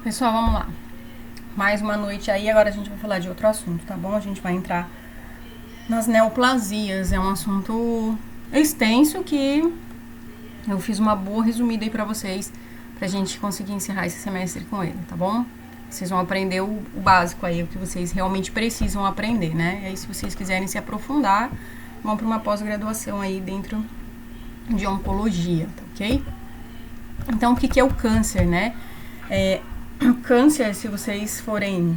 Pessoal, vamos lá. Mais uma noite aí, agora a gente vai falar de outro assunto, tá bom? A gente vai entrar nas neoplasias. É um assunto extenso que eu fiz uma boa resumida aí pra vocês, pra gente conseguir encerrar esse semestre com ele, tá bom? Vocês vão aprender o básico aí, o que vocês realmente precisam aprender, né? E aí, se vocês quiserem se aprofundar, vão para uma pós-graduação aí dentro de oncologia, tá ok? Então, o que é o câncer, né? O câncer, se vocês forem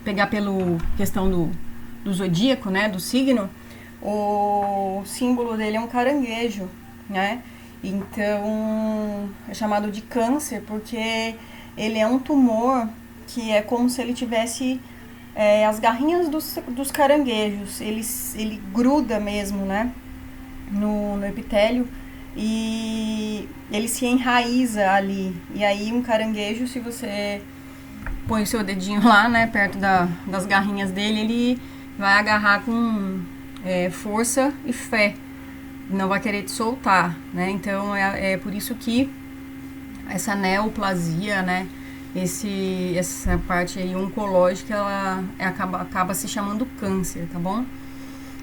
pegar pelo questão do zodíaco, né, do signo, o símbolo dele é um caranguejo, né? Então, é chamado de câncer porque ele é um tumor que é como se ele tivesse as garrinhas dos caranguejos. Ele gruda mesmo, né, no epitélio e ele se enraiza ali. E aí um caranguejo, se você põe o seu dedinho lá, né, perto das garrinhas dele, ele vai agarrar com força e fé, não vai querer te soltar, né? Então é por isso que essa neoplasia, né, essa parte aí oncológica, ela acaba se chamando câncer, tá bom?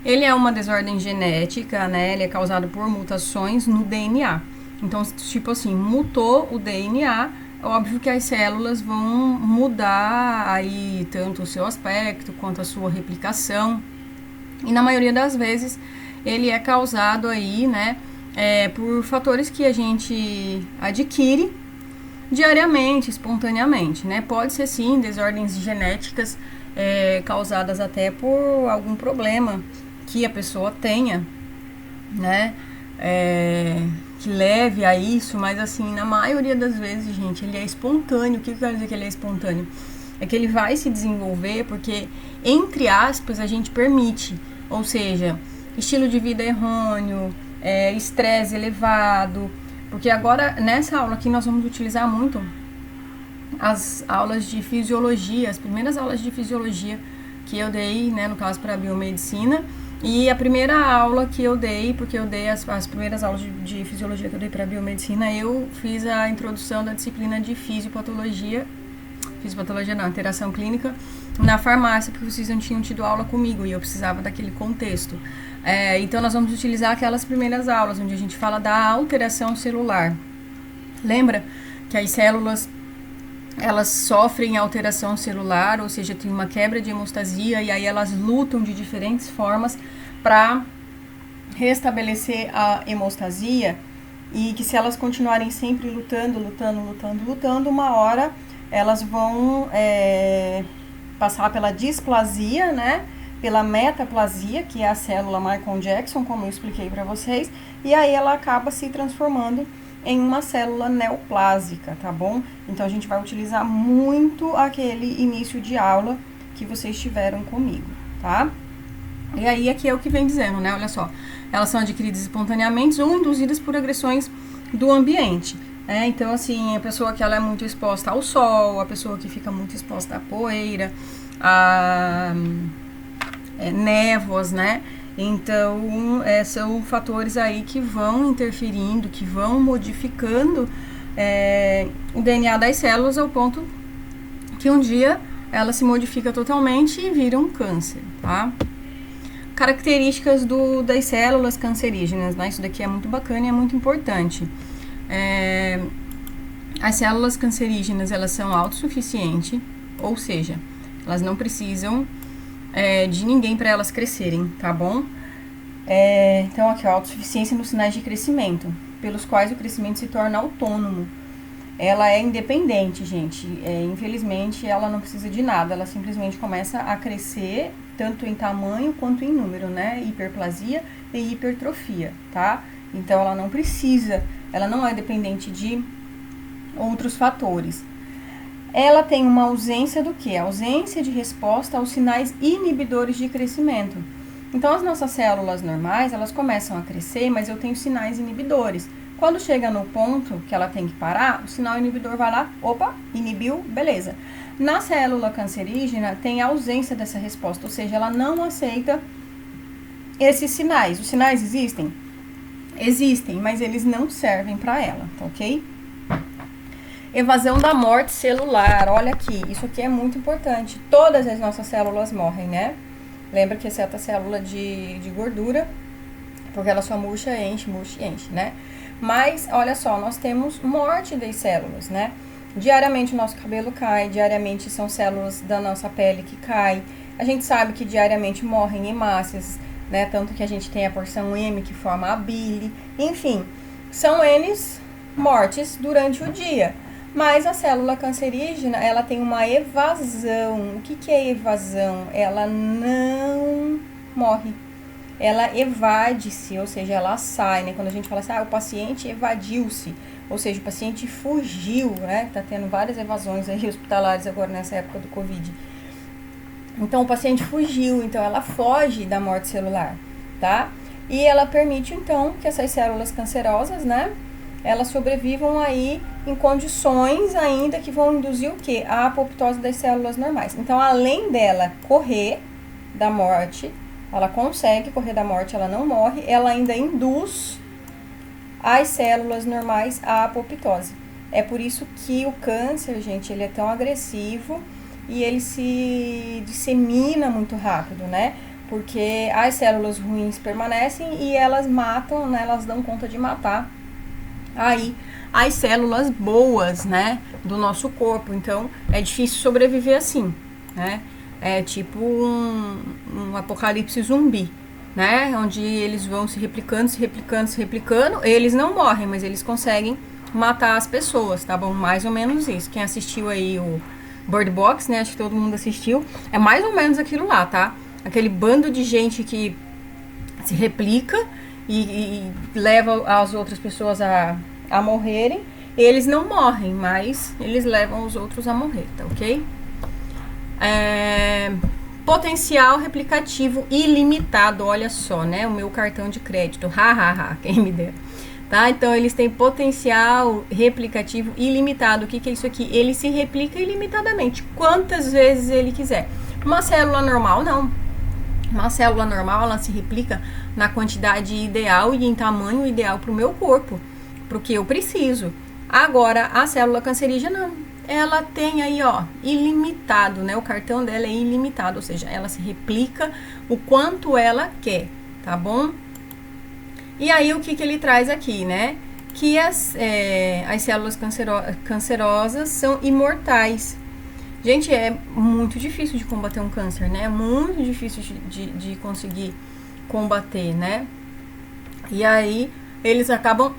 Ele é uma desordem genética, né? Ele é causado por mutações no DNA. Então, tipo assim, mutou o DNA, óbvio que as células vão mudar aí tanto o seu aspecto quanto a sua replicação. E na maioria das vezes ele é causado aí, né, por fatores que a gente adquire diariamente, espontaneamente, né? Pode ser sim desordens genéticas causadas até por algum problema que a pessoa tenha, né? Que leve a isso, mas assim, na maioria das vezes, gente, ele é espontâneo. O que eu quero dizer que ele é espontâneo? É que ele vai se desenvolver porque, entre aspas, a gente permite. Ou seja, estilo de vida errôneo, estresse elevado. Porque agora, nessa aula aqui, nós vamos utilizar muito as aulas de fisiologia, as primeiras aulas de fisiologia que eu dei, né, no caso para a biomedicina. E a primeira aula que eu dei, porque eu dei as primeiras aulas de fisiologia que eu dei para a biomedicina, eu fiz a introdução da disciplina de fisiopatologia não, interação clínica, na farmácia, porque vocês não tinham tido aula comigo e eu precisava daquele contexto. Então, nós vamos utilizar aquelas primeiras aulas, onde a gente fala da alteração celular. Lembra que as células, elas sofrem alteração celular, ou seja, tem uma quebra de hemostasia, e aí elas lutam de diferentes formas para restabelecer a hemostasia, e que se elas continuarem sempre lutando, uma hora elas vão passar pela displasia, né? Pela metaplasia, que é a célula Michael-Jackson, como eu expliquei para vocês, e aí ela acaba se transformando em uma célula neoplásica, tá bom? Então, a gente vai utilizar muito aquele início de aula que vocês tiveram comigo, tá? E aí, aqui é o que vem dizendo, né? Olha só, elas são adquiridas espontaneamente ou induzidas por agressões do ambiente. Então, assim, a pessoa que ela é muito exposta ao sol, a pessoa que fica muito exposta à poeira, a névoas, né? Então, são fatores aí que vão interferindo, que vão modificando o DNA das células ao ponto que um dia ela se modifica totalmente e vira um câncer, tá? Características das células cancerígenas, né? Isso daqui é muito bacana e é muito importante. As células cancerígenas, elas são autossuficientes, ou seja, elas não precisam de ninguém para elas crescerem, tá bom? Então, aqui, ó, autossuficiência nos sinais de crescimento, pelos quais o crescimento se torna autônomo. Ela é independente, gente. Infelizmente, ela não precisa de nada. Ela simplesmente começa a crescer, tanto em tamanho quanto em número, né? Hiperplasia e hipertrofia, tá? Então, ela não precisa, ela não é dependente de outros fatores. Ela tem uma ausência do quê? Ausência de resposta aos sinais inibidores de crescimento. Então, as nossas células normais, elas começam a crescer, mas eu tenho sinais inibidores. Quando chega no ponto que ela tem que parar, o sinal inibidor vai lá, opa, inibiu, beleza. Na célula cancerígena, tem a ausência dessa resposta, ou seja, ela não aceita esses sinais. Os sinais existem? Existem, mas eles não servem para ela, tá ok? Evasão da morte celular. Olha aqui, isso aqui é muito importante. Todas as nossas células morrem, né? Lembra que exceto a célula de gordura, porque ela só murcha, enche, né? Mas, olha só, nós temos morte das células, né? Diariamente o nosso cabelo cai, diariamente são células da nossa pele que caem. A gente sabe que diariamente morrem hemácias, né? Tanto que a gente tem a porção M que forma a bile. Enfim, são N's mortes durante o dia. Mas a célula cancerígena, ela tem uma evasão. O que é evasão? Ela não morre. Ela evade-se, ou seja, ela sai, né? Quando a gente fala assim, o paciente evadiu-se, ou seja, o paciente fugiu, né? Tá tendo várias evasões aí hospitalares agora nessa época do Covid. Então, o paciente fugiu, então ela foge da morte celular, tá? E ela permite, então, que essas células cancerosas, né? Elas sobrevivam aí em condições ainda que vão induzir o quê? A apoptose das células normais. Então, além dela correr da morte, ela consegue correr da morte, ela não morre, ela ainda induz as células normais à apoptose. É por isso que o câncer, gente, ele é tão agressivo e ele se dissemina muito rápido, né? Porque as células ruins permanecem e elas matam, né? Elas dão conta de matar aí as células boas, né? Do nosso corpo. Então, é difícil sobreviver assim, né? É tipo um apocalipse zumbi, né? Onde eles vão se replicando. Eles não morrem, mas eles conseguem matar as pessoas, tá bom? Mais ou menos isso. Quem assistiu aí o Bird Box, né? Acho que todo mundo assistiu. É mais ou menos aquilo lá, tá? Aquele bando de gente que se replica e leva as outras pessoas a morrerem. Eles não morrem, mas eles levam os outros a morrer, tá ok? Potencial replicativo ilimitado, olha só, né? O meu cartão de crédito, quem me dera. Tá? Então, eles têm potencial replicativo ilimitado. O que é isso aqui? Ele se replica ilimitadamente, quantas vezes ele quiser. Uma célula normal, não. Uma célula normal, ela se replica na quantidade ideal e em tamanho ideal para o meu corpo, para o que eu preciso. Agora, a célula cancerígena, ela tem aí, ó, ilimitado, né? O cartão dela é ilimitado, ou seja, ela se replica o quanto ela quer, tá bom? E aí, o que ele traz aqui, né? Que as células cancerosas são imortais. Gente, é muito difícil de combater um câncer, né? É muito difícil de conseguir combater, né? E aí, eles acabam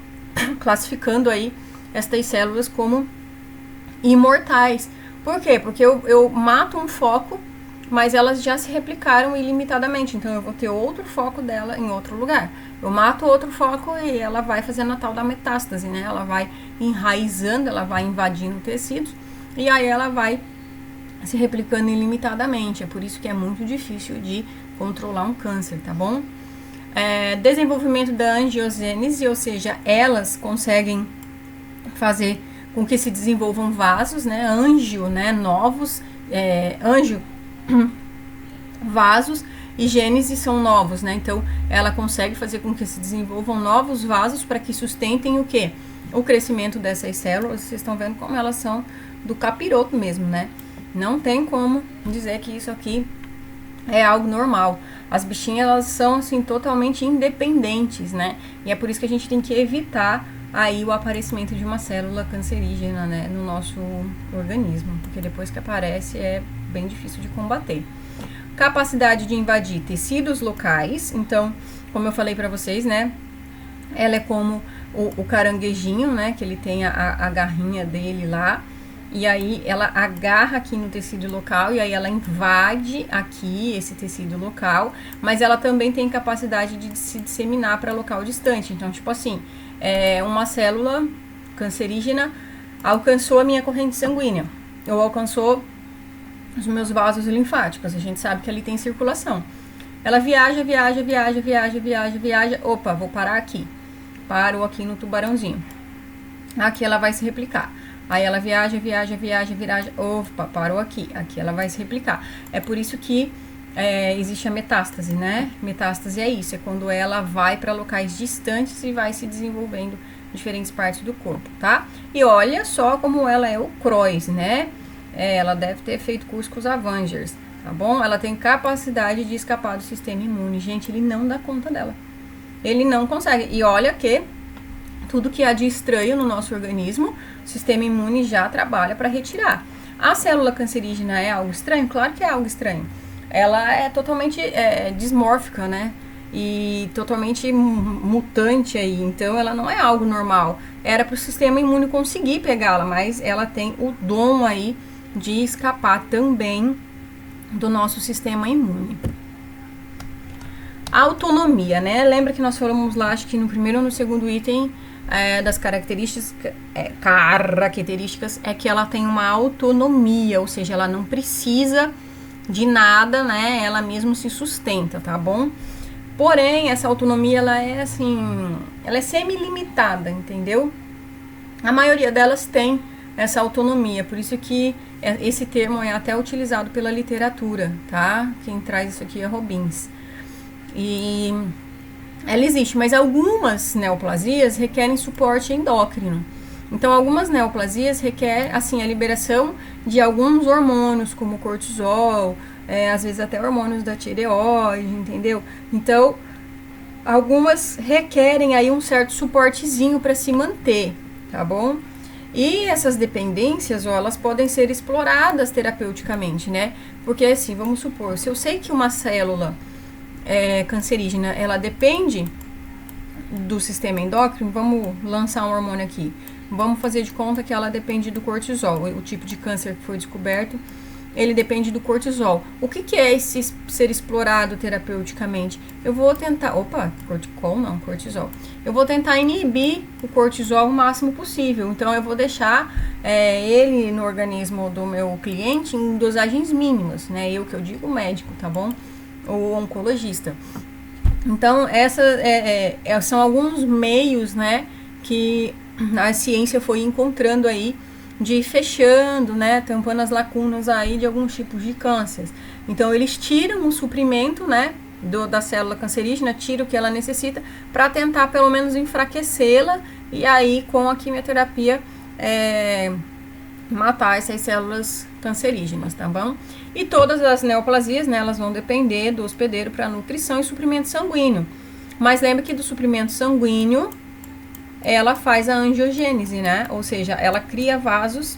classificando aí estas células como imortais. Por quê? Porque eu mato um foco, mas elas já se replicaram ilimitadamente. Então, eu vou ter outro foco dela em outro lugar. Eu mato outro foco e ela vai fazendo a tal da metástase, né? Ela vai enraizando, ela vai invadindo tecidos e aí ela vai se replicando ilimitadamente. É por isso que é muito difícil de controlar um câncer, tá bom? Desenvolvimento da angiogênese, ou seja, elas conseguem fazer com que se desenvolvam vasos, né? Angio, né? Novos, vasos e gênese são novos, né? Então, ela consegue fazer com que se desenvolvam novos vasos para que sustentem o quê? O crescimento dessas células. Vocês estão vendo como elas são do capiroto mesmo, né? Não tem como dizer que isso aqui é algo normal. As bichinhas, elas são, assim, totalmente independentes, né? E é por isso que a gente tem que evitar aí o aparecimento de uma célula cancerígena, né, no nosso organismo, porque depois que aparece é bem difícil de combater. Capacidade de invadir tecidos locais. Então, como eu falei para vocês, né, ela é como o caranguejinho, né, que ele tem a garrinha dele lá, e aí ela agarra aqui no tecido local e aí ela invade aqui esse tecido local, mas ela também tem capacidade de se disseminar para local distante. Então, tipo assim, uma célula cancerígena alcançou a minha corrente sanguínea, ou alcançou os meus vasos linfáticos. A gente sabe que ali tem circulação. Ela viaja, opa, vou parar aqui. Parou aqui no tubarãozinho. Aqui ela vai se replicar. Aí ela viaja, opa, parou aqui. Aqui ela vai se replicar. É por isso que existe a metástase, né? Metástase é isso, é quando ela vai para locais distantes e vai se desenvolvendo diferentes partes do corpo, tá? E olha só como ela é o Croix, né? Ela deve ter feito curso com os Avengers, tá bom? Ela tem capacidade de escapar do sistema imune. Gente, ele não dá conta dela. Ele não consegue. E olha que tudo que há de estranho no nosso organismo, o sistema imune já trabalha para retirar. A célula cancerígena é algo estranho? Claro que é algo estranho. Ela é totalmente dismórfica, né? E totalmente mutante aí. Então, ela não é algo normal. Era para o sistema imune conseguir pegá-la, mas ela tem o dom aí de escapar também do nosso sistema imune. A autonomia, né? Lembra que nós falamos lá, acho que no primeiro ou no segundo item das características é que ela tem uma autonomia, ou seja, ela não precisa de nada, né? Ela mesma se sustenta, tá bom? Porém, essa autonomia, ela é semi-limitada, entendeu? A maioria delas tem essa autonomia, por isso que esse termo é até utilizado pela literatura, tá? Quem traz isso aqui é Robbins. E ela existe, mas algumas neoplasias requerem suporte endócrino. Então, algumas neoplasias requerem, assim, a liberação de alguns hormônios, como cortisol, às vezes até hormônios da tireoide, entendeu? Então, algumas requerem aí um certo suportezinho para se manter, tá bom? E essas dependências, elas podem ser exploradas terapeuticamente, né? Porque assim, vamos supor, se eu sei que uma célula cancerígena, ela depende do sistema endócrino, vamos lançar um hormônio aqui. Vamos fazer de conta que ela depende do cortisol. O tipo de câncer que foi descoberto, ele depende do cortisol. O que é esse ser explorado terapeuticamente? Eu vou tentar... cortisol. Eu vou tentar inibir o cortisol o máximo possível. Então, eu vou deixar ele no organismo do meu cliente em dosagens mínimas, né? Eu que eu digo médico, tá bom? Ou oncologista. Então, são alguns meios, né, que a ciência foi encontrando aí de ir fechando, né, tampando as lacunas aí de alguns tipos de cânceres. Então, eles tiram o suprimento, né, da célula cancerígena, tiram o que ela necessita para tentar pelo menos enfraquecê-la e aí com a quimioterapia matar essas células cancerígenas, tá bom? E todas as neoplasias, né, elas vão depender do hospedeiro para nutrição e suprimento sanguíneo. Mas lembra que do suprimento sanguíneo, ela faz a angiogênese, né? Ou seja, ela cria vasos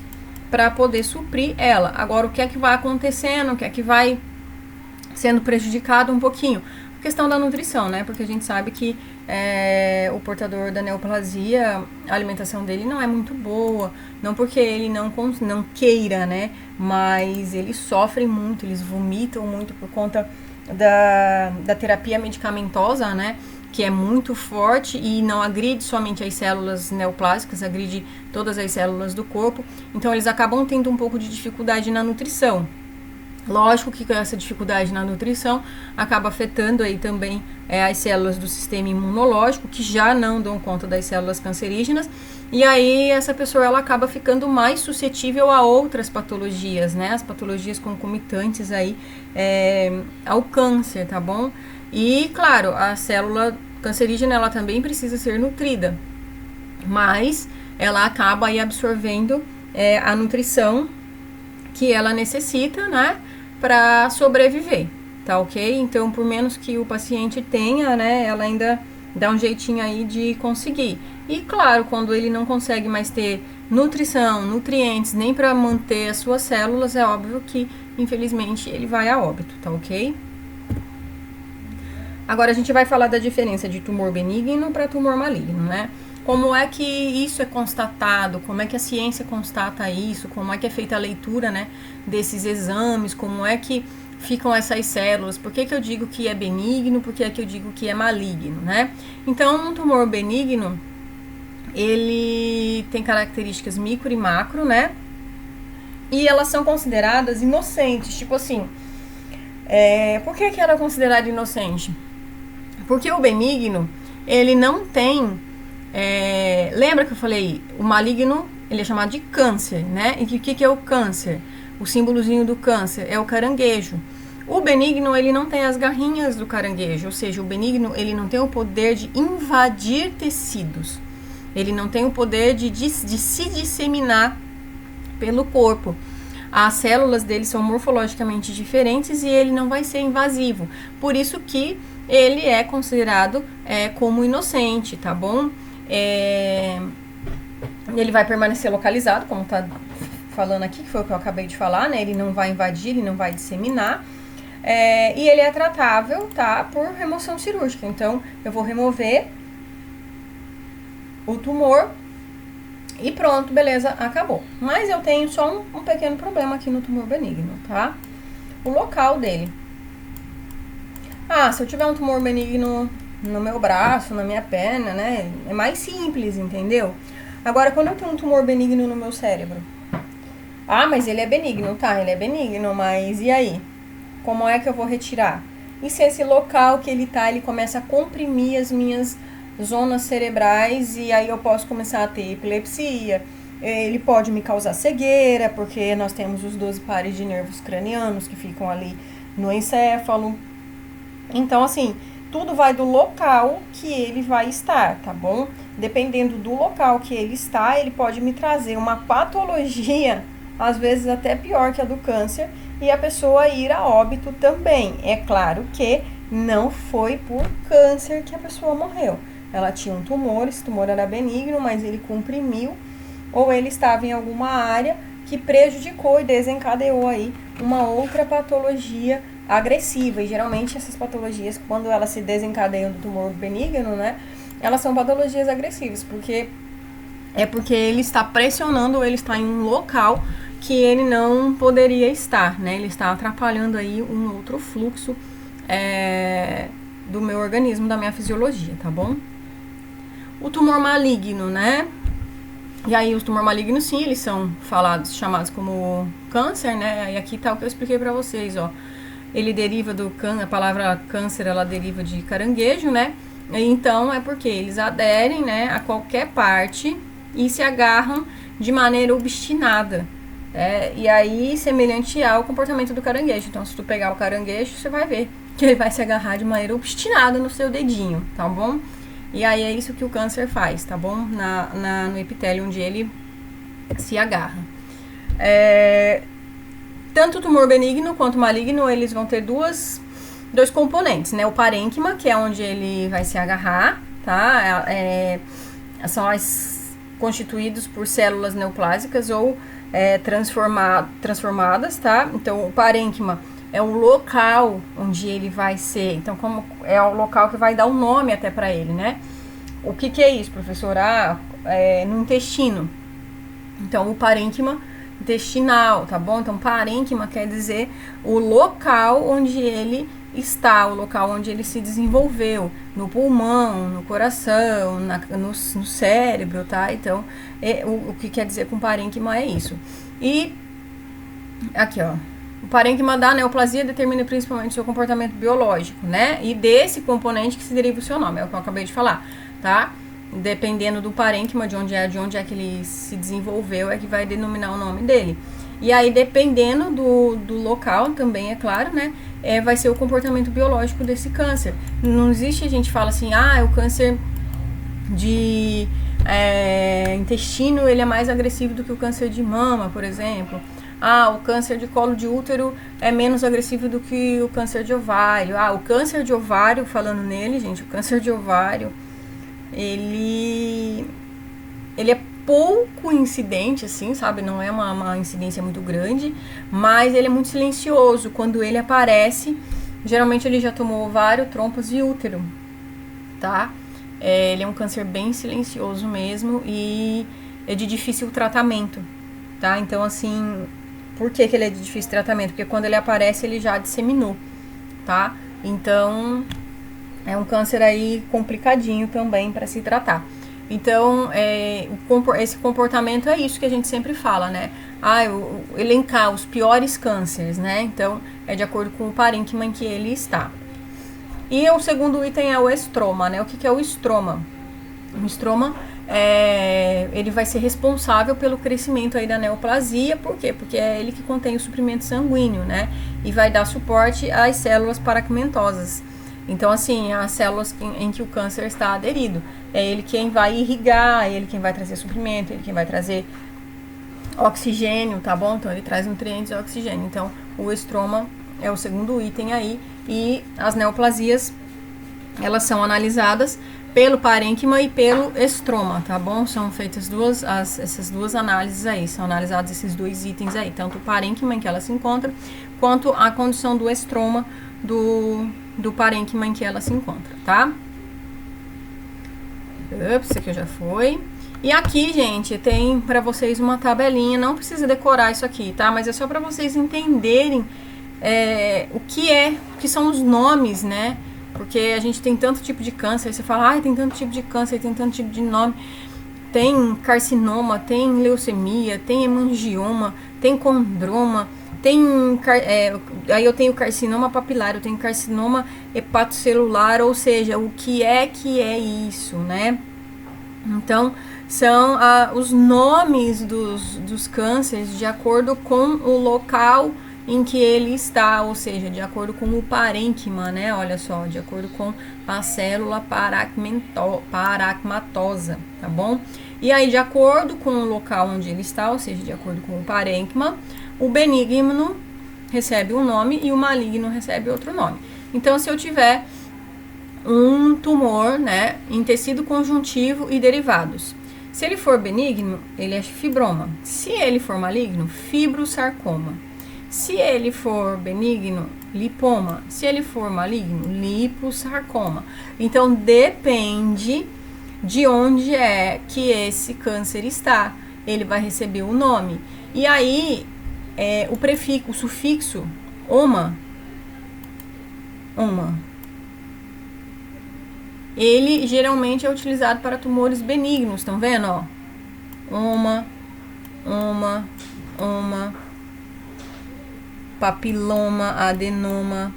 para poder suprir ela. Agora, o que é que vai acontecendo? O que é que vai sendo prejudicado um pouquinho? A questão da nutrição, né? Porque a gente sabe que o portador da neoplasia, a alimentação dele não é muito boa. Não porque ele não queira, né? Mas eles sofrem muito, eles vomitam muito por conta da terapia medicamentosa, né? Que é muito forte e não agride somente as células neoplásicas, agride todas as células do corpo. Então, eles acabam tendo um pouco de dificuldade na nutrição. Lógico que essa dificuldade na nutrição acaba afetando aí também as células do sistema imunológico, que já não dão conta das células cancerígenas, e aí essa pessoa ela acaba ficando mais suscetível a outras patologias, né? As patologias concomitantes aí ao câncer, tá bom? E, claro, a célula cancerígena, ela também precisa ser nutrida, mas ela acaba aí absorvendo a nutrição que ela necessita, né, para sobreviver, tá ok? Então, por menos que o paciente tenha, né, ela ainda dá um jeitinho aí de conseguir. E, claro, quando ele não consegue mais ter nutrição, nutrientes, nem para manter as suas células, é óbvio que, infelizmente, ele vai a óbito, tá ok? Agora, a gente vai falar da diferença de tumor benigno para tumor maligno, né? Como é que isso é constatado, como é que a ciência constata isso, como é que é feita a leitura, né, desses exames, como é que ficam essas células, por que eu digo que é benigno, por que eu digo que é maligno, né? Então, um tumor benigno, ele tem características micro e macro, né? E elas são consideradas inocentes, tipo assim, por que ela é considerada inocente? Porque o benigno, ele não tem... lembra que eu falei, o maligno, ele é chamado de câncer, né? E o que é o câncer? O símbolozinho do câncer é o caranguejo. O benigno, ele não tem as garrinhas do caranguejo, ou seja, o benigno, ele não tem o poder de invadir tecidos. Ele não tem o poder de se disseminar pelo corpo. As células dele são morfologicamente diferentes e ele não vai ser invasivo. Por isso que ele é considerado como inocente, tá bom? Ele vai permanecer localizado, como tá falando aqui, que foi o que eu acabei de falar, né? Ele não vai invadir, ele não vai disseminar. E ele é tratável, tá? Por remoção cirúrgica. Então, eu vou remover o tumor e pronto, beleza, acabou. Mas eu tenho só um pequeno problema aqui no tumor benigno, tá? O local dele. Se eu tiver um tumor benigno no meu braço, na minha perna, né? É mais simples, entendeu? Agora, quando eu tenho um tumor benigno no meu cérebro. Mas ele é benigno, tá? Ele é benigno, mas e aí? Como é que eu vou retirar? E se esse local que ele tá, ele começa a comprimir as minhas zonas cerebrais e aí eu posso começar a ter epilepsia? Ele pode me causar cegueira, porque nós temos os 12 pares de nervos cranianos que ficam ali no encéfalo. Então, assim, tudo vai do local que ele vai estar, tá bom? Dependendo do local que ele está, ele pode me trazer uma patologia, às vezes até pior que a do câncer, e a pessoa ir a óbito também. É claro que não foi por câncer que a pessoa morreu. Ela tinha um tumor, esse tumor era benigno, mas ele comprimiu, ou ele estava em alguma área que prejudicou e desencadeou aí uma outra patologia agressiva. E geralmente essas patologias, quando elas se desencadeiam do tumor benigno, né, elas são patologias agressivas, porque ele está pressionando, ou ele está em um local que ele não poderia estar, né? Ele está atrapalhando aí um outro fluxo do meu organismo, da minha fisiologia, tá bom? O tumor maligno, né? E aí, os tumores malignos, sim, eles são chamados como câncer, né? E aqui tá o que eu expliquei pra vocês, ó. Ele deriva a palavra câncer, ela deriva de caranguejo, né? Então, é porque eles aderem, né, a qualquer parte e se agarram de maneira obstinada. E aí, semelhante ao comportamento do caranguejo. Então, se tu pegar o caranguejo, você vai ver que ele vai se agarrar de maneira obstinada no seu dedinho, tá bom? E aí, é isso que o câncer faz, tá bom? No epitélio, onde ele se agarra. Tanto o tumor benigno quanto o maligno, eles vão ter dois componentes, né? O parênquima, que é onde ele vai se agarrar, tá? São constituídos por células neoplásicas ou transformadas, tá? Então, o parênquima é o local onde ele vai ser. Então, como é o local que vai dar o nome até para ele, né? O que é isso, professor? No intestino. Então, o parênquima intestinal, tá bom? Então, parênquima quer dizer o local onde ele está, o local onde ele se desenvolveu, no pulmão, no coração, no cérebro, tá? Então, o que quer dizer com parênquima é isso. E aqui, ó, o parênquima da neoplasia determina principalmente o seu comportamento biológico, né? E desse componente que se deriva o seu nome, é o que eu acabei de falar, tá? Dependendo do parênquima, de onde é que ele se desenvolveu, é que vai denominar o nome dele. E aí, dependendo do local também, é claro, né? Vai ser o comportamento biológico desse câncer. Não existe, a gente fala assim, o câncer de intestino, ele é mais agressivo do que o câncer de mama, por exemplo. O câncer de colo de útero é menos agressivo do que o câncer de ovário. O câncer de ovário, falando nele, gente, o câncer de ovário, ele é pouco incidente, assim, sabe? Não é uma incidência muito grande, mas ele é muito silencioso. Quando ele aparece, geralmente ele já tomou ovário, trompas e útero, tá? Ele é um câncer bem silencioso mesmo e é de difícil tratamento, tá? Então, assim, por que ele é de difícil tratamento? Porque quando ele aparece, ele já disseminou, tá? Então, é um câncer aí complicadinho também para se tratar. Então, esse comportamento é isso que a gente sempre fala, né? Elencar os piores cânceres, né? Então, é de acordo com o parênquima em que ele está. E o segundo item é o estroma, né? O que é o estroma? O estroma, ele vai ser responsável pelo crescimento aí da neoplasia. Por quê? Porque é ele que contém o suprimento sanguíneo, né? E vai dar suporte às células paraquimentosas. Então, assim, as células em que o câncer está aderido. É ele quem vai irrigar, é ele quem vai trazer suprimento, é ele quem vai trazer oxigênio, tá bom? Então, ele traz nutrientes e oxigênio. Então, o estroma é o segundo item aí. E as neoplasias, elas são analisadas pelo parênquima e pelo estroma, tá bom? São feitas essas duas análises aí, são analisados esses dois itens aí, tanto o parênquima em que ela se encontra, quanto a condição do estroma do parênquima em que ela se encontra, tá? Isso aqui já foi. E aqui, gente, tem pra vocês uma tabelinha, não precisa decorar isso aqui, tá? Mas é só pra vocês entenderem o que são os nomes, né? Porque a gente tem tanto tipo de câncer, aí você fala, ai, tem tanto tipo de câncer, tem tanto tipo de nome. Tem carcinoma, tem leucemia, tem hemangioma, tem condroma, aí eu tenho carcinoma papilar, eu tenho carcinoma hepatocelular, ou seja, o que é isso, né? Então, são os nomes dos cânceres de acordo com o local em que ele está, ou seja, de acordo com o parênquima, né? Olha só, de acordo com a célula paracmatosa, tá bom? E aí, de acordo com o local onde ele está, ou seja, de acordo com o parênquima, o benigno recebe um nome e o maligno recebe outro nome. Então, se eu tiver um tumor, né, em tecido conjuntivo e derivados, se ele for benigno, ele é fibroma. Se ele for maligno, fibrosarcoma. Se ele for benigno, lipoma. Se ele for maligno, liposarcoma. Então, depende de onde é que esse câncer está. Ele vai receber o nome. E aí, o sufixo oma, ele geralmente é utilizado para tumores benignos. Estão vendo, ó? Oma. Papiloma, adenoma,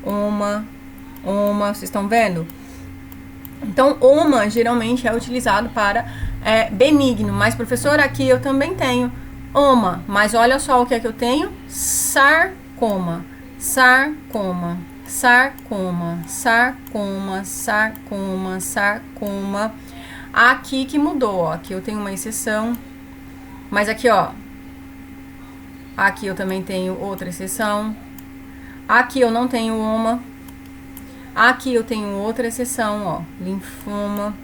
oma, vocês estão vendo? Então, oma geralmente é utilizado para benigno, mas professora, aqui eu também tenho oma, mas olha só o que é que eu tenho: sarcoma. Aqui que mudou, ó, aqui eu tenho uma exceção, mas aqui, ó, aqui eu também tenho outra exceção. Aqui eu não tenho oma. Aqui eu tenho outra exceção, ó, linfoma.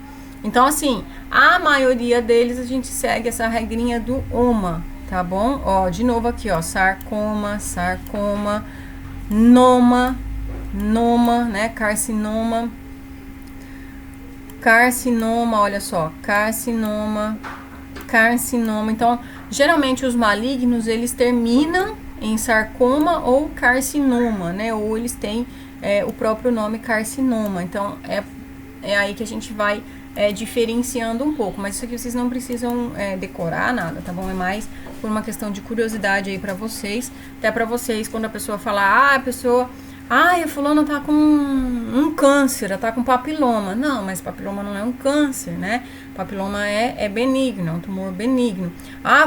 Então, assim, a maioria deles a gente segue essa regrinha do oma, tá bom? Ó, de novo aqui, ó, sarcoma, noma, né, carcinoma, olha só, carcinoma. Então, geralmente os malignos, eles terminam em sarcoma ou carcinoma, né? Ou eles têm o próprio nome carcinoma. Então, é aí que a gente vai diferenciando um pouco. Mas isso aqui vocês não precisam decorar nada, tá bom? É mais por uma questão de curiosidade aí pra vocês. Até pra vocês, quando a pessoa falar, a fulana tá com um câncer, ela tá com papiloma. Não, mas papiloma não é um câncer, né? Papiloma é benigno, é um tumor benigno.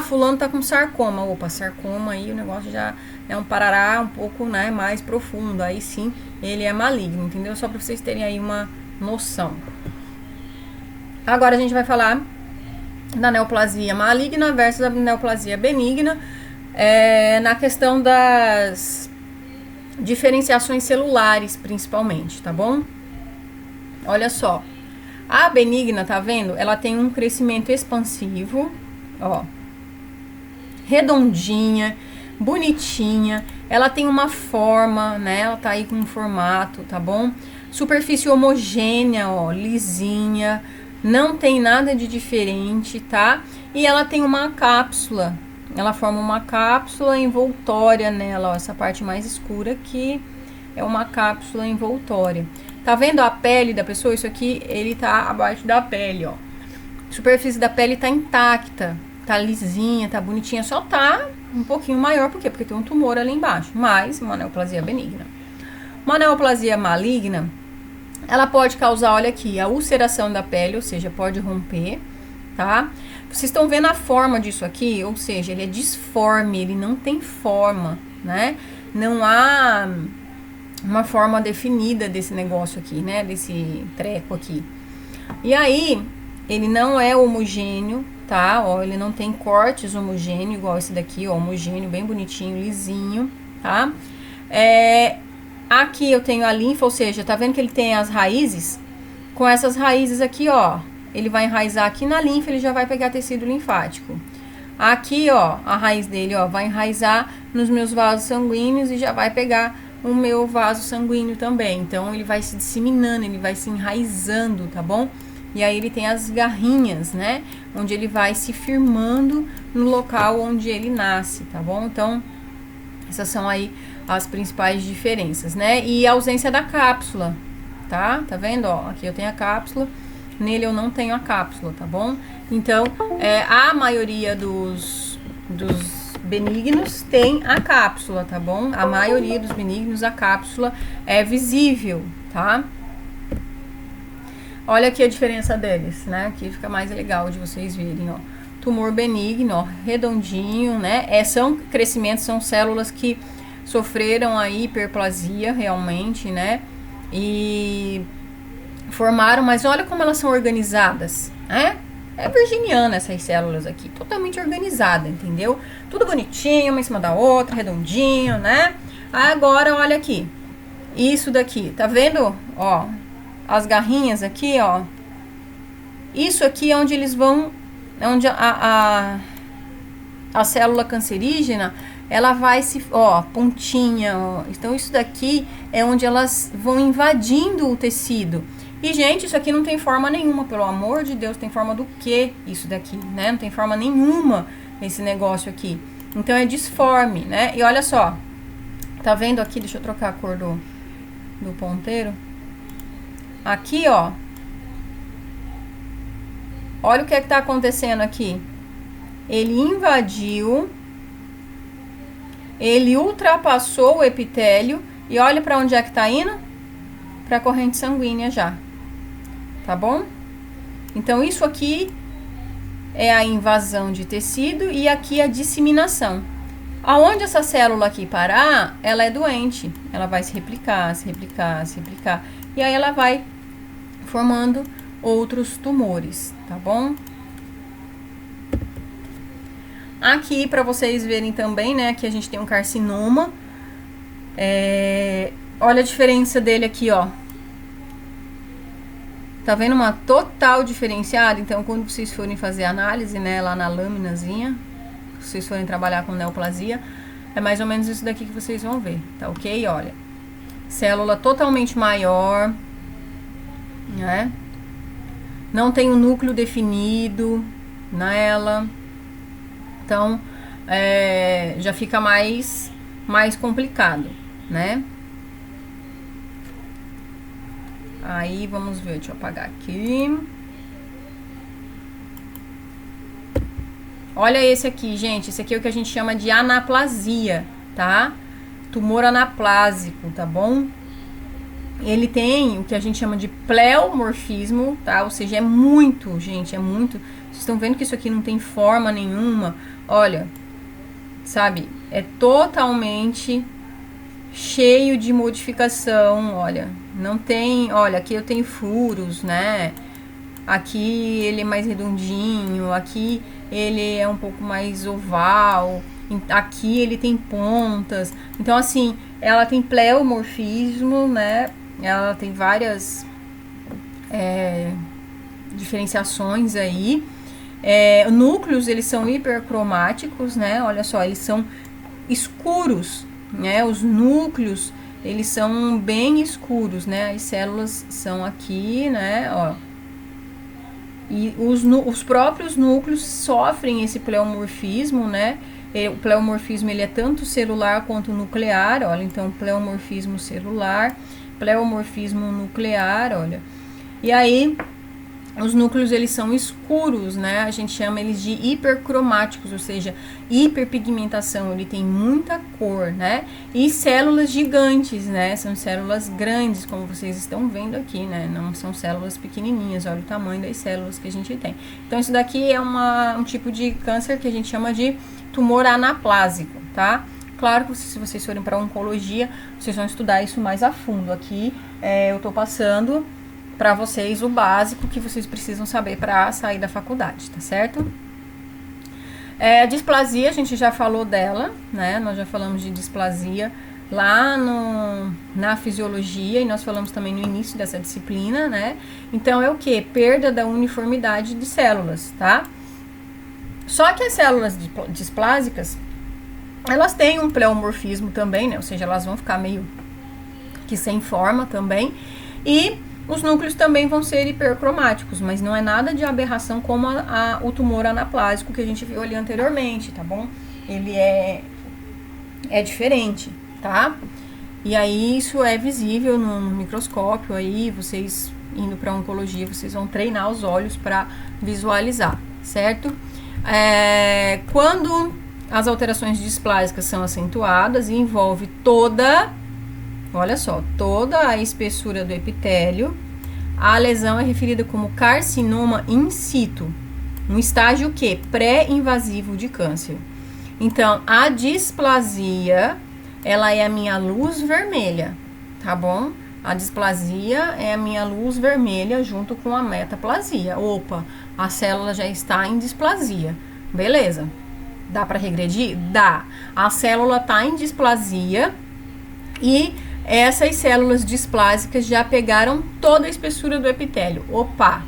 Fulano tá com sarcoma. Opa, sarcoma aí o negócio já é um parará um pouco, né, mais profundo. Aí sim, ele é maligno, entendeu? Só pra vocês terem aí uma noção. Agora a gente vai falar da neoplasia maligna versus a neoplasia benigna, na questão das diferenciações celulares, principalmente, tá bom? Olha só, a benigna, tá vendo? Ela tem um crescimento expansivo, ó, redondinha, bonitinha, ela tem uma forma, né? Ela tá aí com um formato, tá bom? Superfície homogênea, ó, lisinha, não tem nada de diferente, tá? E ela tem uma cápsula. Ela forma uma cápsula envoltória nela, ó, essa parte mais escura aqui é uma cápsula envoltória. Tá vendo a pele da pessoa? Isso aqui, ele tá abaixo da pele, ó. A superfície da pele tá intacta, tá lisinha, tá bonitinha, só tá um pouquinho maior, por quê? Porque tem um tumor ali embaixo, mas uma neoplasia benigna. Uma neoplasia maligna, ela pode causar, olha aqui, a ulceração da pele, ou seja, pode romper, tá? Vocês estão vendo a forma disso aqui, ou seja, ele é disforme, ele não tem forma, né? Não há uma forma definida desse negócio aqui, né? Desse treco aqui. E aí, ele não é homogêneo, tá? Ó, ele não tem cortes homogêneos, igual esse daqui, ó, homogêneo, bem bonitinho, lisinho, tá? Aqui eu tenho a linfa, ou seja, tá vendo que ele tem as raízes? Com essas raízes aqui, ó, ele vai enraizar aqui na linfa, ele já vai pegar tecido linfático. Aqui, ó, a raiz dele, ó, vai enraizar nos meus vasos sanguíneos e já vai pegar o meu vaso sanguíneo também. Então, ele vai se disseminando, ele vai se enraizando, tá bom? E aí, ele tem as garrinhas, né? Onde ele vai se firmando no local onde ele nasce, tá bom? Então, essas são aí as principais diferenças, né? E a ausência da cápsula, tá? Tá vendo, ó? Aqui eu tenho a cápsula, nele eu não tenho a cápsula, tá bom? Então, a maioria dos benignos tem a cápsula, tá bom? A maioria dos benignos, a cápsula é visível, tá? Olha aqui a diferença deles, né? Aqui fica mais legal de vocês verem, ó. Tumor benigno, ó, redondinho, né? São crescimentos, são células que sofreram aí hiperplasia realmente, né? E formaram, mas olha como elas são organizadas, né? É virginiana essas células aqui, totalmente organizada, entendeu? Tudo bonitinho, uma em cima da outra, redondinho, né? Agora, olha aqui, isso daqui, tá vendo? Ó, as garrinhas aqui, ó. Isso aqui é onde eles vão, é onde a célula cancerígena, ela vai se, ó, pontinha, ó. Então, isso daqui é onde elas vão invadindo o tecido. E, gente, isso aqui não tem forma nenhuma, pelo amor de Deus, tem forma do que isso daqui, né? Não tem forma nenhuma esse negócio aqui. Então, é disforme, né? E olha só, tá vendo aqui, deixa eu trocar a cor do ponteiro. Aqui, ó, olha o que é que tá acontecendo aqui. Ele invadiu, ele ultrapassou o epitélio e olha pra onde é que tá indo? Pra corrente sanguínea já. Tá bom? Então, isso aqui é a invasão de tecido e aqui a disseminação. Aonde essa célula aqui parar, ela é doente. Ela vai se replicar, se replicar, se replicar. E aí ela vai formando outros tumores, tá bom? Aqui, pra vocês verem também, né, que a gente tem um carcinoma. Olha a diferença dele aqui, ó. Tá vendo uma total diferenciada? Então, quando vocês forem fazer análise, né, lá na laminazinha, se vocês forem trabalhar com neoplasia, é mais ou menos isso daqui que vocês vão ver, tá ok? Olha, célula totalmente maior, né? Não tem um núcleo definido nela. Então, já fica mais complicado, né? Aí, vamos ver, deixa eu apagar aqui. Olha esse aqui, gente. Esse aqui é o que a gente chama de anaplasia, tá? Tumor anaplásico, tá bom? Ele tem o que a gente chama de pleomorfismo, tá? Ou seja, é muito, gente, é muito. Vocês estão vendo que isso aqui não tem forma nenhuma? Olha, sabe? É totalmente cheio de modificação, olha. Não tem, olha, aqui eu tenho furos, né? Aqui ele é mais redondinho, aqui ele é um pouco mais oval, aqui ele tem pontas. Então, assim, ela tem pleomorfismo, né? Ela tem várias diferenciações aí. Núcleos, eles são hipercromáticos, né? Olha só, eles são escuros, né? Os núcleos, eles são bem escuros, né? As células são aqui, né? Ó. E os próprios núcleos sofrem esse pleomorfismo, né? O pleomorfismo, ele é tanto celular quanto nuclear, olha. Então, pleomorfismo celular, pleomorfismo nuclear, olha. E aí, os núcleos, eles são escuros, né? A gente chama eles de hipercromáticos, ou seja, hiperpigmentação, ele tem muita cor, né? E células gigantes, né? São células grandes, como vocês estão vendo aqui, né? Não são células pequenininhas, olha o tamanho das células que a gente tem. Então, isso daqui é um tipo de câncer que a gente chama de tumor anaplásico, tá? Claro que se vocês forem para oncologia, vocês vão estudar isso mais a fundo. Aqui eu tô passando para vocês o básico que vocês precisam saber para sair da faculdade, tá certo? A displasia, a gente já falou dela, né? Nós já falamos de displasia lá na fisiologia e nós falamos também no início dessa disciplina, né? Então, é o que? Perda da uniformidade de células, tá? Só que as células displásicas, elas têm um pleomorfismo também, né? Ou seja, elas vão ficar meio que sem forma também. E os núcleos também vão ser hipercromáticos, mas não é nada de aberração como o tumor anaplásico que a gente viu ali anteriormente, tá bom? Ele é diferente, tá? E aí isso é visível no microscópio, aí vocês indo para oncologia, vocês vão treinar os olhos para visualizar, certo? Quando as alterações displásicas são acentuadas e envolve olha só, toda a espessura do epitélio, a lesão é referida como carcinoma in situ, um estágio que? Pré-invasivo de câncer. Então, a displasia, ela é a minha luz vermelha, tá bom? A displasia é a minha luz vermelha junto com a metaplasia. Opa, a célula já está em displasia. Beleza. Dá para regredir? Dá. A célula está em displasia e essas células displásicas já pegaram toda a espessura do epitélio. Opa,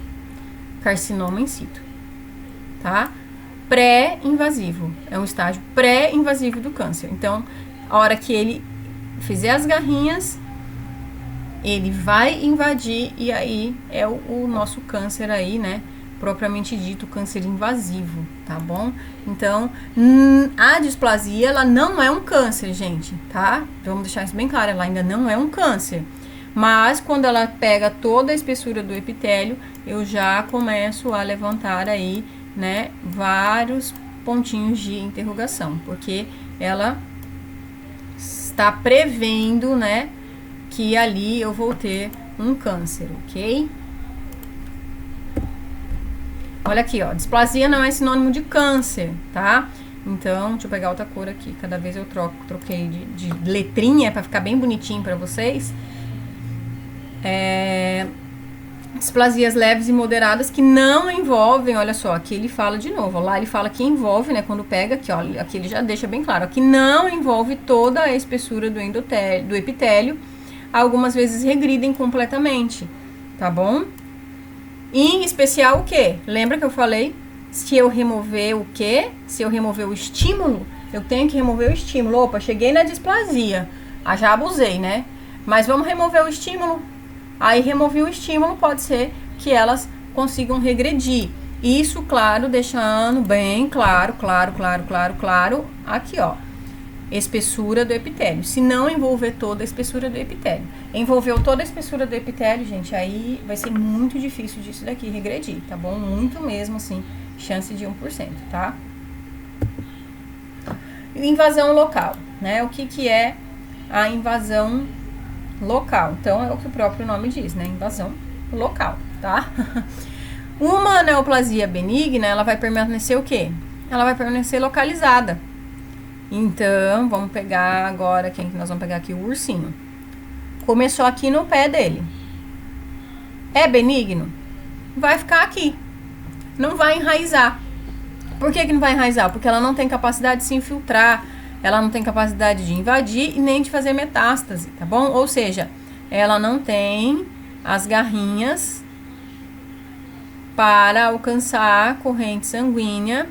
carcinoma in situ, tá? Pré-invasivo, é um estágio pré-invasivo do câncer. Então, a hora que ele fizer as garrinhas, ele vai invadir e aí é o nosso câncer aí, né? Propriamente dito, câncer invasivo, tá bom? Então, a displasia, ela não é um câncer, gente, tá? Vamos deixar isso bem claro, ela ainda não é um câncer. Mas, quando ela pega toda a espessura do epitélio, eu já começo a levantar aí, né, vários pontinhos de interrogação, porque ela está prevendo, né, que ali eu vou ter um câncer, ok? Olha aqui, ó, displasia não é sinônimo de câncer, tá? Então, deixa eu pegar outra cor aqui, cada vez eu troquei de letrinha para ficar bem bonitinho para vocês. Displasias leves e moderadas que não envolvem, olha só, aqui ele fala de novo, lá ele fala que envolve, né, quando pega aqui, ó, aqui ele já deixa bem claro, que não envolve toda a espessura do epitélio, algumas vezes regridem completamente, tá bom? Em especial o quê? Lembra que eu falei? Se eu remover o quê? Se eu remover o estímulo, eu tenho que remover o estímulo. Opa, cheguei na displasia, já abusei, né? Mas vamos remover o estímulo. Aí, remover o estímulo, pode ser que elas consigam regredir. Isso, claro, deixando bem claro, aqui, ó. Espessura do epitélio. Se não envolver toda a espessura do epitélio. Envolveu toda a espessura do epitélio, gente, aí vai ser muito difícil disso daqui regredir, tá bom? Muito mesmo, assim, chance de 1%, tá? Invasão local, né? O que é a invasão local? Então, é o que o próprio nome diz, né? Invasão local, tá? Uma neoplasia benigna, ela vai permanecer o quê? Ela vai permanecer localizada. Então, vamos pegar agora, quem que nós vamos pegar aqui? O ursinho. Começou aqui no pé dele. É benigno? Vai ficar aqui. Não vai enraizar. Por que não vai enraizar? Porque ela não tem capacidade de se infiltrar, ela não tem capacidade de invadir e nem de fazer metástase, tá bom? Ou seja, ela não tem as garrinhas para alcançar corrente sanguínea,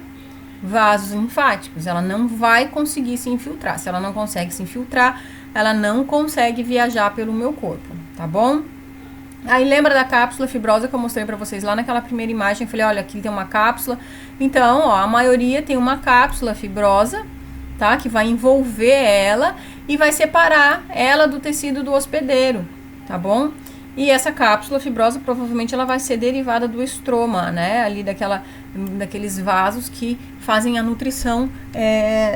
vasos linfáticos, ela não vai conseguir se infiltrar. Se ela não consegue se infiltrar, ela não consegue viajar pelo meu corpo, tá bom? Aí lembra da cápsula fibrosa que eu mostrei pra vocês lá naquela primeira imagem? Eu falei, olha, aqui tem uma cápsula. Então, ó, a maioria tem uma cápsula fibrosa, tá? Que vai envolver ela e vai separar ela do tecido do hospedeiro, tá bom? E essa cápsula fibrosa provavelmente ela vai ser derivada do estroma, né? Ali daqueles vasos que fazem a nutrição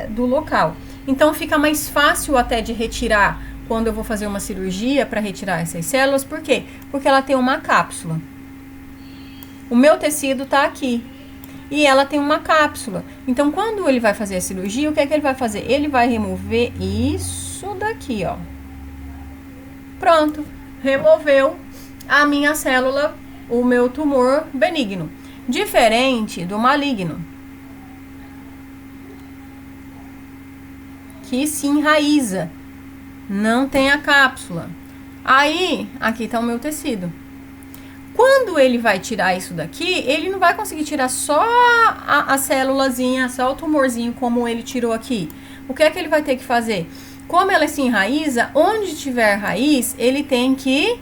do local. Então fica mais fácil até de retirar quando eu vou fazer uma cirurgia para retirar essas células. Por quê? Porque ela tem uma cápsula. O meu tecido tá aqui. e ela tem uma cápsula. Então, quando ele vai fazer a cirurgia, o que é que ele vai fazer? Ele vai remover isso daqui, ó. Pronto, removeu a minha célula, o meu tumor benigno. Diferente do maligno, que se enraiza, não tem a cápsula. Aí, aqui tá o meu tecido. Quando ele vai tirar isso daqui, ele não vai conseguir tirar só a célulazinha, só o tumorzinho como ele tirou aqui. O que é que ele vai ter que fazer? Como ela se enraiza, onde tiver raiz, ele tem que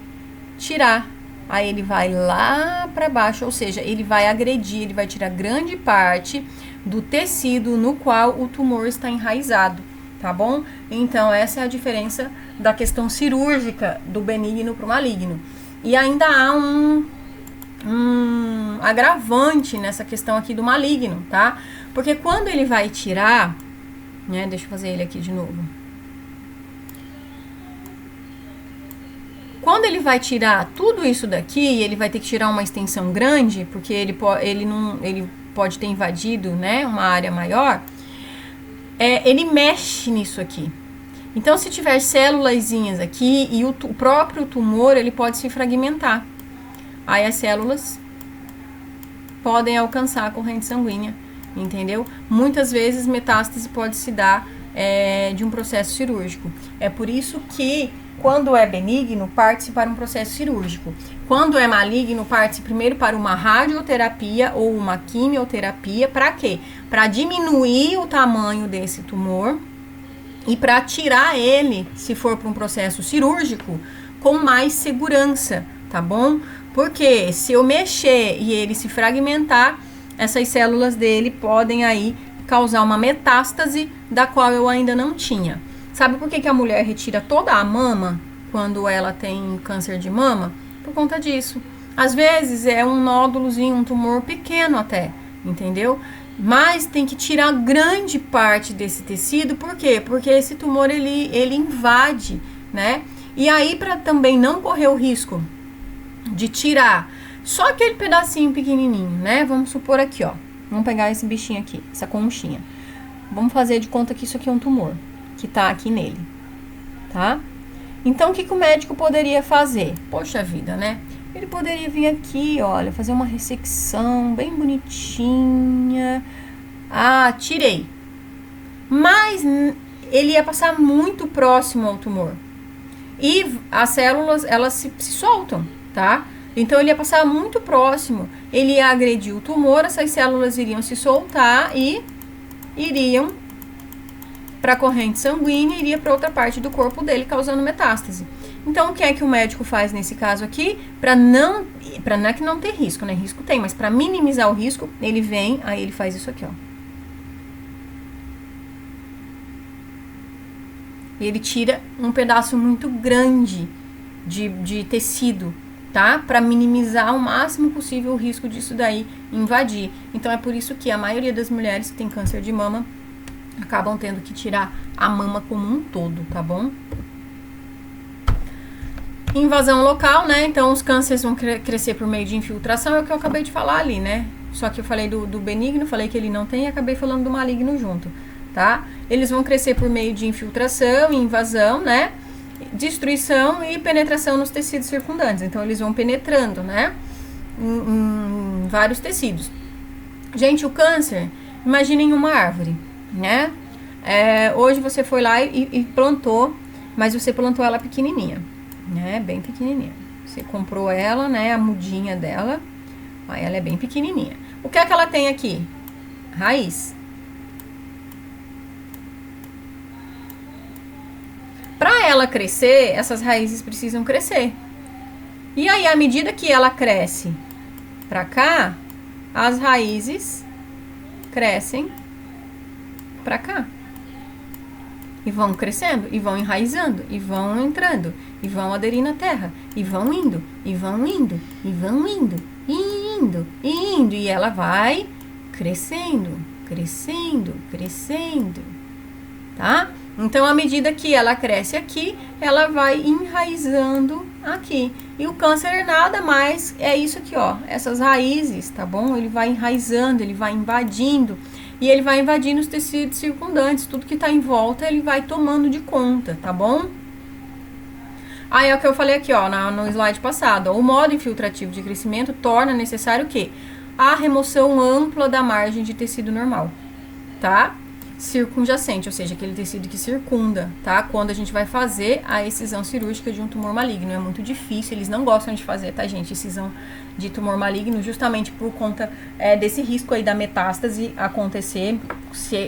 tirar. Aí ele vai lá para baixo, ou seja, ele vai agredir, ele vai tirar grande parte do tecido no qual o tumor está enraizado, tá bom? Então, essa é a diferença da questão cirúrgica do benigno para o maligno. E ainda há um agravante nessa questão aqui do maligno, tá? Porque quando ele vai tirar, né? Deixa eu fazer ele aqui de novo. Quando ele vai tirar tudo isso daqui, ele vai ter que tirar uma extensão grande, porque ele pode ter invadido, né, uma área maior. Ele mexe nisso aqui. Então, se tiver célulazinhas aqui e o próprio tumor, ele pode se fragmentar. Aí as células podem alcançar a corrente sanguínea, entendeu? Muitas vezes metástase pode se dar de um processo cirúrgico. É por isso que quando é benigno, parte-se para um processo cirúrgico. Quando é maligno, parte-se primeiro para uma radioterapia ou uma quimioterapia. Para quê? Para diminuir o tamanho desse tumor e para tirar ele, se for para um processo cirúrgico, com mais segurança, tá bom? Porque se eu mexer e ele se fragmentar, essas células dele podem aí causar uma metástase da qual eu ainda não tinha. Sabe por que a mulher retira toda a mama quando ela tem câncer de mama? Por conta disso. Às vezes é um nódulozinho, um tumor pequeno até, entendeu? Mas tem que tirar grande parte desse tecido, por quê? Porque esse tumor ele invade, né? E aí, para também não correr o risco de tirar só aquele pedacinho pequenininho, né? Vamos supor aqui, ó. Vamos pegar esse bichinho aqui, essa conchinha. Vamos fazer de conta que isso aqui é um tumor que tá aqui nele, tá? Então, o que o médico poderia fazer? Poxa vida, né? Ele poderia vir aqui, olha, fazer uma ressecção bem bonitinha. Ah, tirei. Mas ele ia passar muito próximo ao tumor. E as células, elas se soltam, tá? Então, ele ia passar muito próximo. Ele ia agredir o tumor, essas células iriam se soltar e iriam para a corrente sanguínea, iria para outra parte do corpo dele, causando metástase. Então, o que é que o médico faz nesse caso aqui? Não é que não ter risco, né? Risco tem, mas para minimizar o risco, ele vem, aí ele faz isso aqui, ó. E ele tira um pedaço muito grande de tecido, tá? Para minimizar ao máximo possível o risco disso daí invadir. Então, é por isso que a maioria das mulheres que tem câncer de mama acabam tendo que tirar a mama como um todo, tá bom? Invasão local, né? Então, os cânceres vão crescer por meio de infiltração, é o que eu acabei de falar ali, né? Só que eu falei do benigno, falei que ele não tem e acabei falando do maligno junto, tá? Eles vão crescer por meio de infiltração, invasão, né? Destruição e penetração nos tecidos circundantes. Então, eles vão penetrando, né? Em vários tecidos. Gente, o câncer, imaginem uma árvore, né? Hoje você foi lá e plantou, mas você plantou ela pequenininha, né? Bem pequenininha. Você comprou ela, né? A mudinha dela, aí ela é bem pequenininha. O que é que ela tem aqui? Raiz. Para ela crescer, essas raízes precisam crescer. E aí, à medida que ela cresce para cá, as raízes crescem para cá. E vão crescendo, e vão enraizando, e vão entrando, e vão aderindo à terra, e vão indo, e vão indo, e vão indo, e indo, e indo. E ela vai crescendo, crescendo, crescendo, tá? Então, à medida que ela cresce aqui, ela vai enraizando aqui. E o câncer nada mais é isso aqui, ó, essas raízes, tá bom? Ele vai enraizando, ele vai invadindo, e ele vai invadindo os tecidos circundantes, tudo que tá em volta ele vai tomando de conta, tá bom? Aí é o que eu falei aqui, ó, no slide passado. Ó, o modo infiltrativo de crescimento torna necessário o quê? A remoção ampla da margem de tecido normal, tá? Circunjacente, ou seja, aquele tecido que circunda, tá? Quando a gente vai fazer a excisão cirúrgica de um tumor maligno. É muito difícil, eles não gostam de fazer, tá, gente? Excisão de tumor maligno, justamente por conta desse risco aí da metástase acontecer,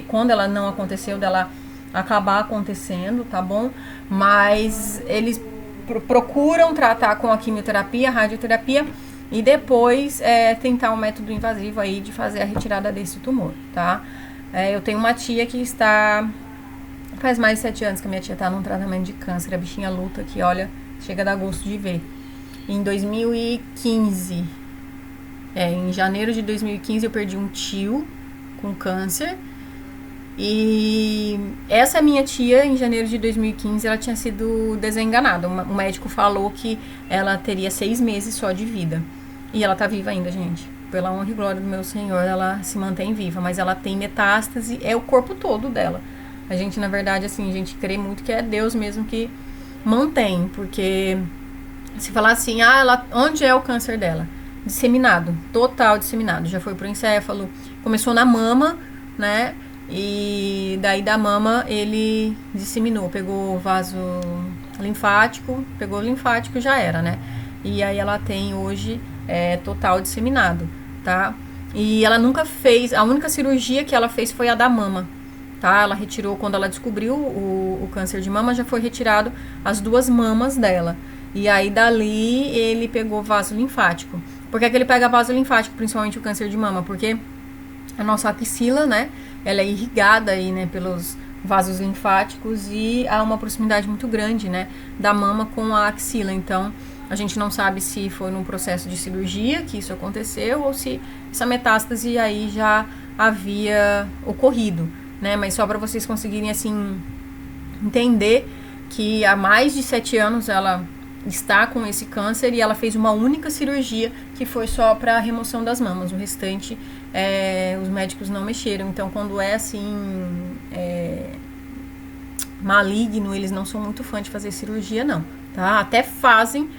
quando ela não aconteceu, dela acabar acontecendo, tá bom? Mas eles procuram tratar com a quimioterapia, a radioterapia, e depois tentar um método invasivo aí de fazer a retirada desse tumor, tá? Eu tenho uma tia que está... Faz mais de 7 anos que a minha tia está num tratamento de câncer. A bichinha luta que, olha, chega a dar gosto de ver. Em 2015, em janeiro de 2015, eu perdi um tio com câncer. E essa minha tia, em janeiro de 2015, ela tinha sido desenganada. O médico falou que ela teria 6 meses só de vida. E ela tá viva ainda, gente. Pela honra e glória do meu Senhor, ela se mantém viva. Mas ela tem metástase, é o corpo todo dela. A gente, na verdade, assim, a gente crê muito que é Deus mesmo que mantém. Porque se falar assim, onde é o câncer dela? Disseminado, total disseminado. Já foi pro encéfalo, começou na mama, né? E daí da mama ele disseminou, pegou vaso linfático, pegou linfático, já era, né? E aí ela tem hoje total disseminado, tá? E ela nunca fez, a única cirurgia que ela fez foi a da mama, tá? Ela retirou, quando ela descobriu o câncer de mama, já foi retirado as 2 mamas dela. E aí dali ele pegou vaso linfático. Por que ele pega vaso linfático, principalmente o câncer de mama? Porque a nossa axila, né, ela é irrigada aí, né, pelos vasos linfáticos e há uma proximidade muito grande, né, da mama com a axila. Então, a gente não sabe se foi num processo de cirurgia que isso aconteceu ou se essa metástase aí já havia ocorrido, né, mas só para vocês conseguirem, assim, entender que há mais de 7 anos ela está com esse câncer e ela fez uma única cirurgia que foi só para remoção das mamas. O restante os médicos não mexeram. Então, quando é assim maligno, eles não são muito fãs de fazer cirurgia, não, tá? Até fazem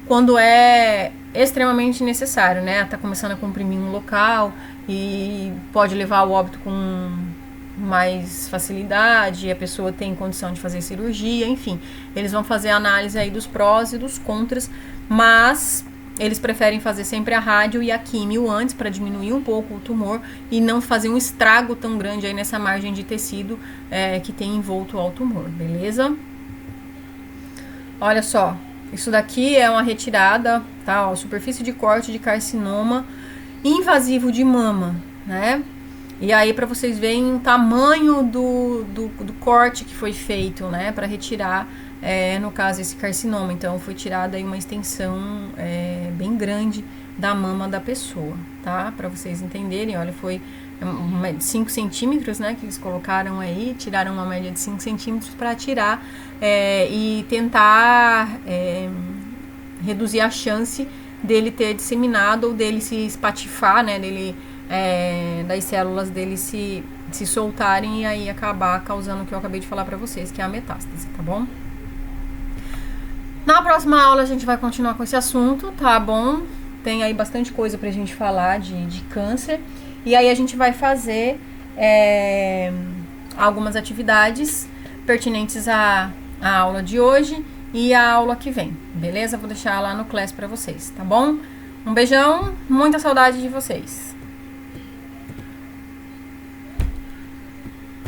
quando é extremamente necessário, né? Tá começando a comprimir um local e pode levar ao óbito com mais facilidade, a pessoa tem condição de fazer cirurgia, enfim, eles vão fazer a análise aí dos prós e dos contras, mas eles preferem fazer sempre a rádio e a químio antes para diminuir um pouco o tumor e não fazer um estrago tão grande aí nessa margem de tecido que tem envolto ao tumor, beleza? Olha só, isso daqui é uma retirada, tá? Ó, superfície de corte de carcinoma invasivo de mama, né? E aí, para vocês verem o tamanho do corte que foi feito, né, para retirar, no caso, esse carcinoma. Então, foi tirada aí uma extensão bem grande da mama da pessoa, tá? Para vocês entenderem, olha, foi 5 centímetros, né, que eles colocaram aí, tiraram uma média de 5 centímetros para tirar e tentar reduzir a chance dele ter disseminado ou dele se espatifar, né, dele... das células dele se soltarem e aí acabar causando o que eu acabei de falar pra vocês, que é a metástase, tá bom? Na próxima aula a gente vai continuar com esse assunto, tá bom? Tem aí bastante coisa pra gente falar de câncer. E aí a gente vai fazer algumas atividades pertinentes à aula de hoje e à aula que vem, beleza? Vou deixar lá no Class pra vocês, tá bom? Um beijão, muita saudade de vocês.